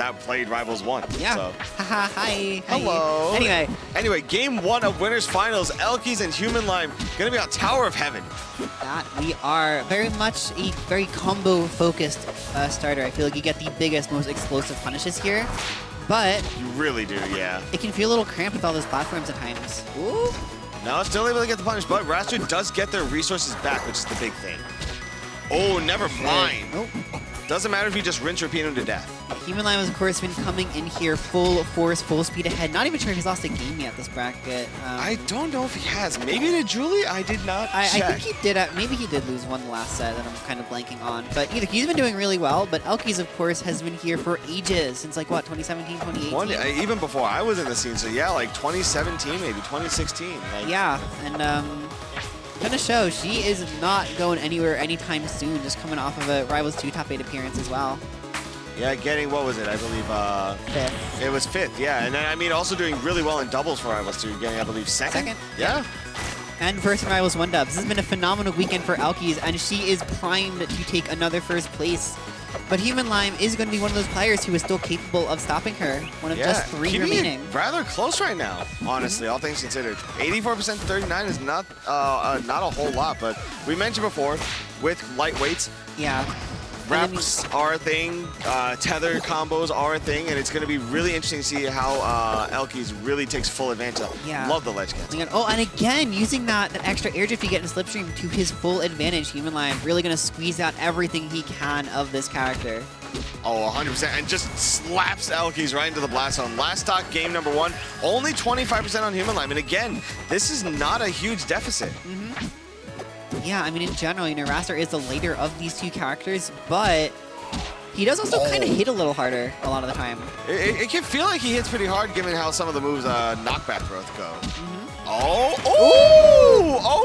that played Rivals 1. Yeah. So. Haha, hi. Hello. Anyway, game 1 of Winners Finals, elkiies and Humanlime gonna be on Tower of Heaven. that we are very much a very combo-focused starter. I feel like you get the biggest, most explosive punishes here, but You really do, yeah. it can feel a little cramped with all those platforms at times. Ooh. No, still able to get the punish, but Wrastor does get their resources back, which is the big thing. Oh, never mind. Nope. Doesn't matter if you just rinse repeat him to death. Humanlime has, of course, been coming in here full force, full speed ahead. Not even sure if he's lost a game yet this bracket. I don't know if he has. Maybe to Julie? I did not I check. think he did. Maybe he did lose one the last set that I'm kind of blanking on. But either he's been doing really well. But elkiies, of course, has been here for ages. Since like, what, 2017, 2018? Even before I was in the scene. So yeah, like 2017, maybe 2016. Like, yeah, and gonna show she is not going anywhere anytime soon. Just coming off of a Rivals 2 top 8 appearance as well. Yeah, getting, what was it? I believe, 5th. It was 5th, yeah. And then, I mean, also doing really well in doubles for Rivals 2. Getting, I believe, 2nd? Yeah. And first in Rivals 1 dubs. This has been a phenomenal weekend for elkiies, and she is primed to take another first place. But Humanlime is going to be one of those players who is still capable of stopping her. One of just 3 remaining. Rather close right now, honestly, all things considered. 84% to 39 is not a whole lot, but we mentioned before, with lightweights, yeah. wraps are a thing, tether combos are a thing, and it's going to be really interesting to see how elkiies really takes full advantage of. Yeah. Love the ledge cancel. Oh, and again, using that extra air drift you get in Slipstream to his full advantage. Humanlime really going to squeeze out everything he can of this character. Oh, 100%, and just slaps elkiies right into the blast zone. Last stock, game number 1, only 25% on Humanlime, and again, this is not a huge deficit. Yeah, I mean, in general, Wrastor is the later of these two characters, but he does also kind of hit a little harder a lot of the time. It can feel like he hits pretty hard given how some of the moves knockback growth go.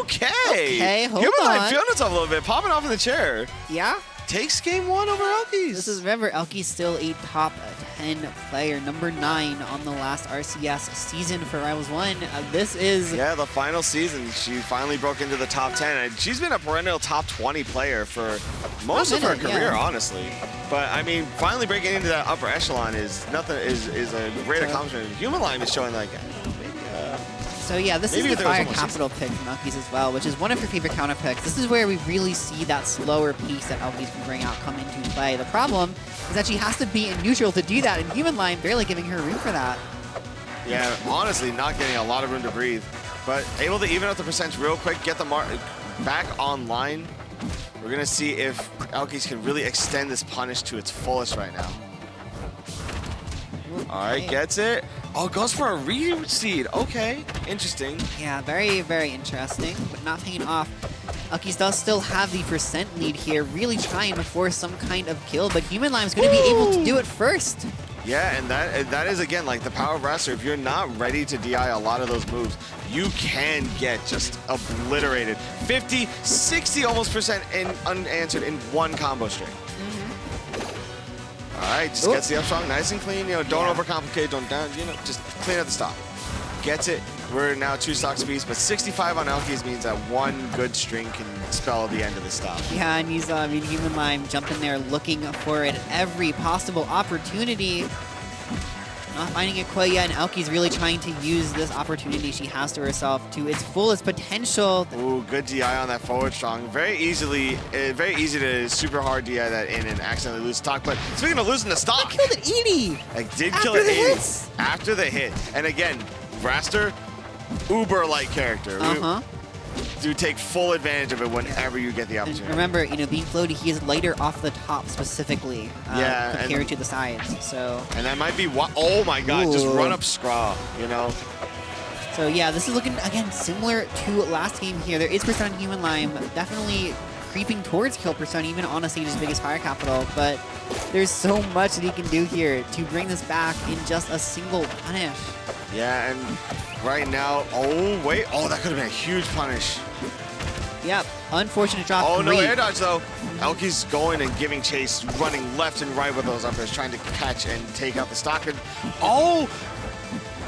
Okay. Okay, hold Humanlime on. feeling itself a little bit, popping off in the chair. Yeah? Takes game 1 over elkiies. This is, remember, elkiies still a top 10 player, number 9 on the last RCS season for Rivals 1. This is... Yeah, the final season, she finally broke into the top 10, and she's been a perennial top 20 player for most of her career, honestly. But, I mean, finally breaking into that upper echelon is a great accomplishment. Humanlime is showing, like, So yeah, this is the Fire Capital pick from elkiies as well, which is one of your favorite counter picks. This is where we really see that slower piece that elkiies can bring out come into play. The problem is that she has to be in neutral to do that, and Humanlime barely giving her room for that. Yeah, honestly, not getting a lot of room to breathe, but able to even out the percentage real quick, get the back online. We're gonna see if elkiies can really extend this punish to its fullest right now. All right, gets it. Oh, goes for a reseed. Okay, interesting. Yeah, very, very interesting, but not paying off. elkiies does still have the percent lead here, really trying to force some kind of kill, but Humanlime's going to be able to do it first. Yeah, and that is, again, like the power of Wrastor. If you're not ready to DI a lot of those moves, you can get just obliterated. 50, 60 almost percent unanswered in one combo string. All right, just gets the up strong, nice and clean. Don't overcomplicate, don't down. Just clean at the stop. Gets it. We're now 2 stock speeds, but 65 on elkiies means that one good string can spell the end of the stop. Yeah, and he's, Humanlime jumping there looking for it every possible opportunity. Not finding it quite yet, and elkiies really trying to use this opportunity she has to herself to its fullest potential. Ooh, good DI on that forward strong. Very easy to super hard DI that in and accidentally lose stock. But speaking of losing the stock, I killed it 80. I did kill it 80 after the hit. And again, Wrastor, uber-like character. Do take full advantage of it whenever you get the opportunity. And remember, being floaty, he is lighter off the top specifically compared to the sides. So. And that might be what. Oh my God! Just run up scraw. So yeah, this is looking again similar to last game here. There is percent on Humanlime, definitely creeping towards kill percent, even on a stage's biggest fire capital. But there's so much that he can do here to bring this back in just a single punish. Yeah, and right now, that could have been a huge punish. Yep, unfortunate drop. Oh, no air dodge though. elkiies going and giving chase, running left and right with those uppers, trying to catch and take out the stock. And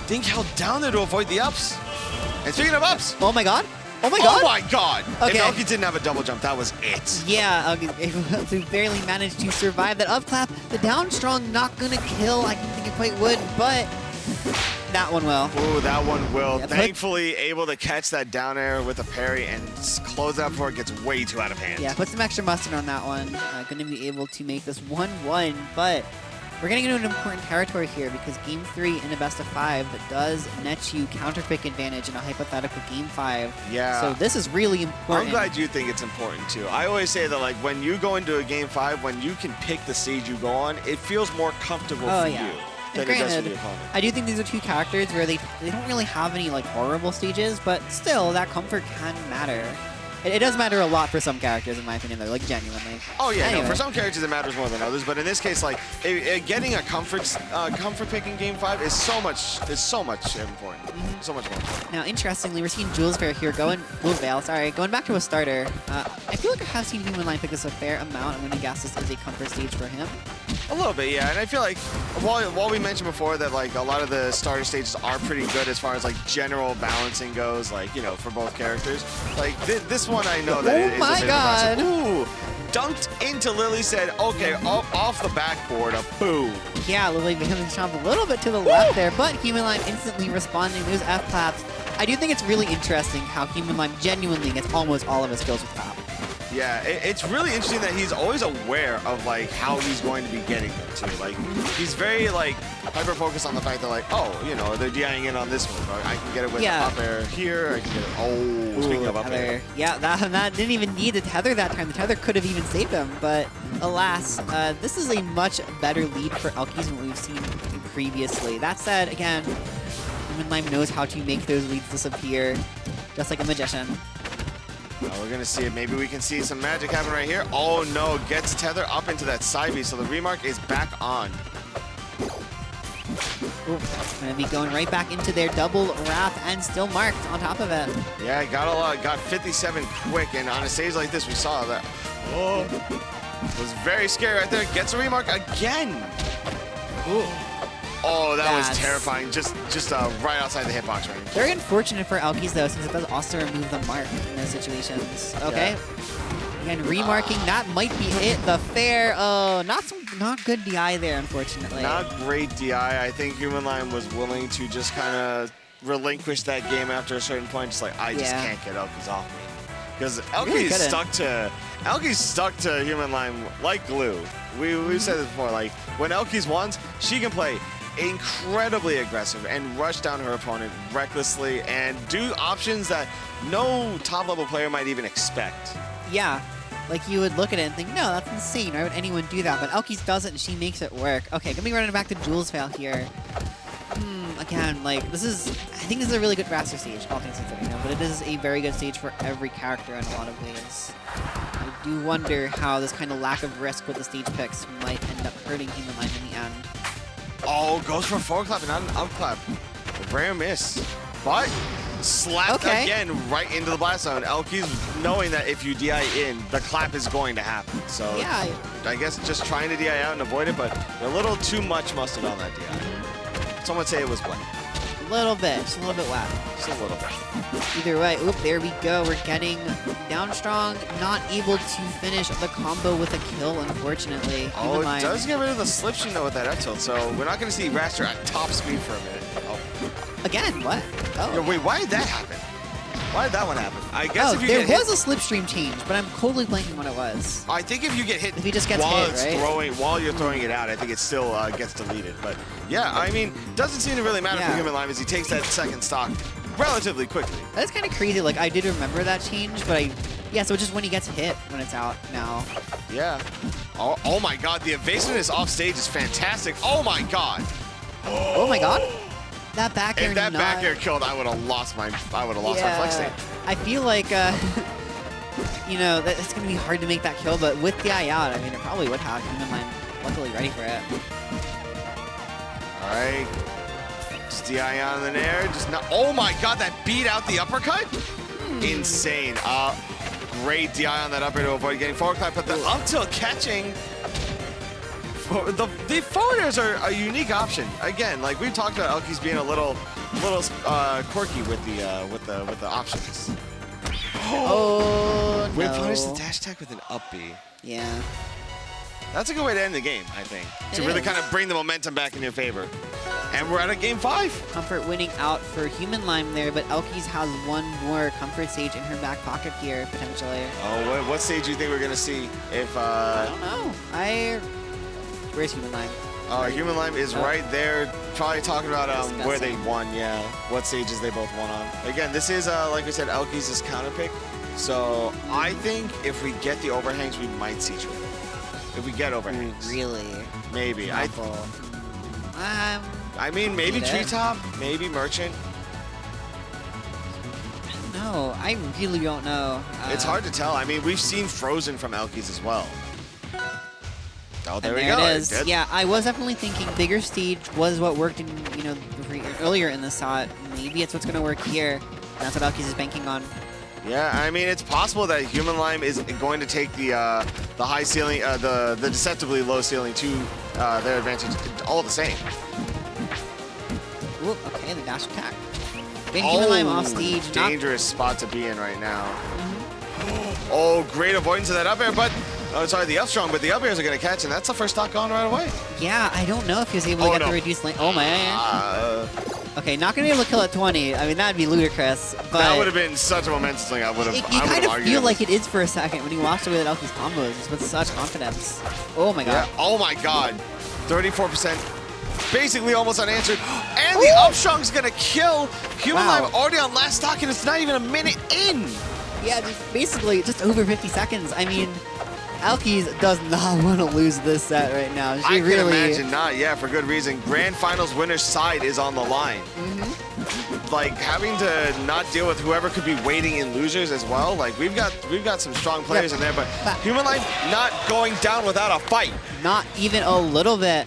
Dink held down there to avoid the ups. And speaking of ups. Oh my God. Oh my god! Oh my god! Okay. If Elkie didn't have a double jump, that was it. Yeah, able to barely manage to survive that up clap. The down strong not gonna kill. I didn't think it quite would, but that one will. Ooh, that one will. Yeah, Thankfully, able to catch that down air with a parry and close out before it gets way too out of hand. Yeah, put some extra mustard on that one. Gonna be able to make this 1-1, but we're getting into an important territory here because Game 3 in a best of 5 does net you counterpick advantage in a hypothetical Game 5. Yeah. So this is really important. I'm glad you think it's important too. I always say that like when you go into a Game 5, when you can pick the stage you go on, it feels more comfortable for you than it does for the opponent. I do think these are two characters where they don't really have any like horrible stages, but still that comfort can matter. It does matter a lot for some characters, in my opinion, though, like genuinely. Oh yeah, anyway. no, for some characters it matters more than others, but in this case, like getting a comfort pick in Game 5 is so much important, so much more. Now, interestingly, we're seeing Jules Fair here going back to a starter. I feel like I have seen Humanlime pick this a fair amount. I'm gonna guess this is a comfort stage for him. A little bit, yeah, and I feel like while we mentioned before that like a lot of the starter stages are pretty good as far as like general balancing goes, like, you know, for both characters. Like this one, I know that it is a bit impressive. Ooh, dunked into Lily, said, okay, off the backboard, a boom. Yeah, Lily becomes to jump a little bit to the left there, but Humanlime instantly responding. Those F claps. I do think it's really interesting how Humanlime genuinely gets almost all of his kills with clap. Yeah, it's really interesting that he's always aware of like how he's going to be getting them too. Like he's very like hyper focused on the fact that like, oh, you know, they're DIing in on this move. I can get it with up air here. I can get it. Oh, speaking of up air. Yeah, that didn't even need the tether that time. The tether could have even saved him, but alas, this is a much better lead for elkiies than what we've seen previously. That said, again, Humanlime knows how to make those leads disappear, just like a magician. We're going to see it. Maybe we can see some magic happen right here. Oh, no. Gets tether up into that side B, so the remark is back on. Going to be going right back into their double wrap and still marked on top of it. Yeah, got 57 quick, and on a stage like this, we saw that. Oh, it was very scary right there. Gets a remark again. Ooh. Oh, that was terrifying. Just right outside the hitbox range. Very unfortunate for elkiies, though, since it does also remove the mark in those situations. Okay. Yeah. Again, remarking, that might be it. The fair. Oh, not good DI there, unfortunately. Not great DI. I think Humanlime was willing to just kind of relinquish that game after a certain point. Just like, I just can't get elkiies off me. Because elkiies stuck to Humanlime like glue. We've said this before. Like, when elkiies wants, she can play incredibly aggressive and rush down her opponent recklessly and do options that no top level player might even expect. Yeah, like you would look at it and think, no, that's insane. Why would anyone do that? But elkiies does it and she makes it work. Okay, gonna be running back to Jules Fail here. Again, like I think this is a really good Wrastor stage, all things considered, but it is a very good stage for every character in a lot of ways. I do wonder how this kind of lack of risk with the stage picks might end up hurting Humanlime in the end. Oh, goes for a forward clap and not an up clap. A rare miss. But slapped again right into the blast zone. elkiies knowing that if you DI in, the clap is going to happen. So yeah, I guess just trying to DI out and avoid it, but a little too much mustard on that DI. Some would say it was wet. A little bit, just a little bit wet. Just a little bit. Either way, oop, there we go. We're getting down strong, not able to finish the combo with a kill, unfortunately. Oh, it does get rid of the slipstream though with that up tilt, so we're not going to see Wrastor at top speed for a minute. Oh. Again, what? Oh. Yeah, wait, why did that happen? Why did that one happen? I guess if you there was a slipstream change, but I'm totally blanking what it was. I think if you get hit if he just gets while you're throwing it out, I think it still gets deleted. But yeah, I mean, doesn't seem to really matter for Humanlime as he takes that second stock relatively quickly. That's kind of crazy. Like I did remember that change, but so it's just when he gets hit when it's out now. Yeah. Oh my God, the evasiveness off stage is fantastic. Oh my God. Oh my God. That back air. If that back air killed, I would have lost my flex state. I feel like you know, it's gonna be hard to make that kill, but with DI out, I mean, it probably would have. Humanlime luckily ready for it. All right, just DI on in the air, just not. Oh my God, that beat out the uppercut. Insane. Great DI on that up air to avoid getting forward clap, but the up tilt catching. The forward airs are a unique option. Again, like we've talked about elkiies being a little quirky with the options. Oh, no. We punish the dash attack with an up B. Yeah. That's a good way to end the game, I think. It To really is. kind of bring the momentum back in your favor. And we're at a game 5. Comfort winning out for Humanlime there, but elkiies has one more Comfort Stage in her back pocket here, potentially. Oh, what stage do you think we're going to see if... I don't know. Where's Humanlime? Humanlime is right there, probably talking about where they Discussing. won, yeah. What stages they both won on. Again, this is, like we said, elkiies' counter pick. So I think if we get the overhangs, we might see True. If we get overhangs. Really? Maybe. Awful. I mean, maybe Get it. Treetop, maybe Merchant. No, I really don't know. It's hard to tell. I mean, we've seen Frozen from elkiies as well. Oh, there we There go. it is. Good. Yeah, I was definitely thinking bigger stage was what worked in, earlier in the slot. Maybe it's what's going to work here. That's what elkiies is banking on. Yeah, I mean, it's possible that Humanlime is going to take the high ceiling, the deceptively low ceiling to their advantage all the same. Ooh, okay, the dash attack. Big Humanlime off stage. Dangerous spot to be in right now. Oh, great avoidance of that up air, but the up strong, but the up airs are going to catch, and that's the first stock gone right away. Yeah, I don't know if he was able to get the reduced lane. Oh man. Okay, not gonna be able to kill at 20. I mean, that'd be ludicrous. But That would have been such a momentous thing. I would have. you kind of feel like it is for a second when you watch away that elkiies combos just with such confidence. Oh my god. Yeah. Oh my god. 34%. Basically almost unanswered. And the up strong's going to kill Humanlime already on last stock, and it's not even a minute in. Yeah, basically just over 50 seconds. I mean, elkiies does not want to lose this set right now. She I really... can imagine not. Yeah, for good reason. Grand Finals winner's side is on the line. Like, having to not deal with whoever could be waiting in losers as well. Like, we've got some strong players in there, but Humanlime not going down without a fight. Not even a little bit.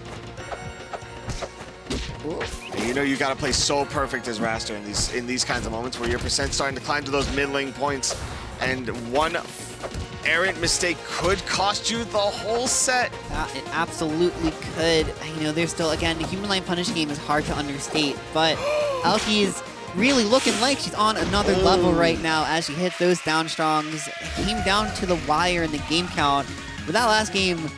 You know, you got to play so perfect as Wrastor in these kinds of moments where your percent's starting to climb to those mid lane points, and one errant mistake could cost you the whole set. It absolutely could. You know, there's still, again, the Humanlime punish game is hard to understate, but elkiies really looking like she's on another level right now as she hits those down strongs. It came down to the wire in the game count, but that last game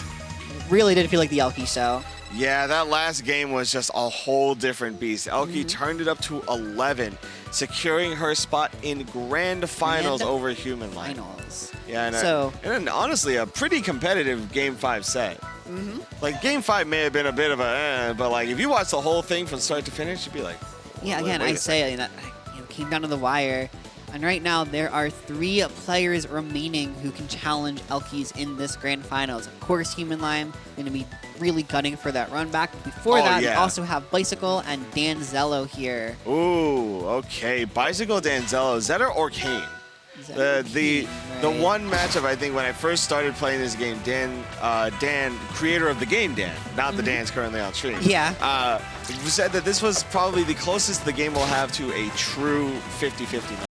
really did feel like the elkie show. Yeah, that last game was just a whole different beast. Elkie turned it up to 11, securing her spot in Grand Finals over Humanlime. Finals. Yeah, and honestly, a pretty competitive Game 5 set. Like, Game 5 may have been a bit of a but like, if you watch the whole thing from start to finish, you'd be like... Yeah, again, I say it came down to the wire. And right now, there are 3 players remaining who can challenge elkies in this Grand Finals. Of course, Humanlime going to be really gunning for that run back. Before that, we also have Bicycle and Danzello here. Ooh, okay. Bicycle, Danzello. Zetter or Kane? The one matchup, I think, when I first started playing this game, Dan, creator of the game, Dan, not the Dan's currently on stream. Yeah. Said that this was probably the closest the game will have to a true 50-50 match.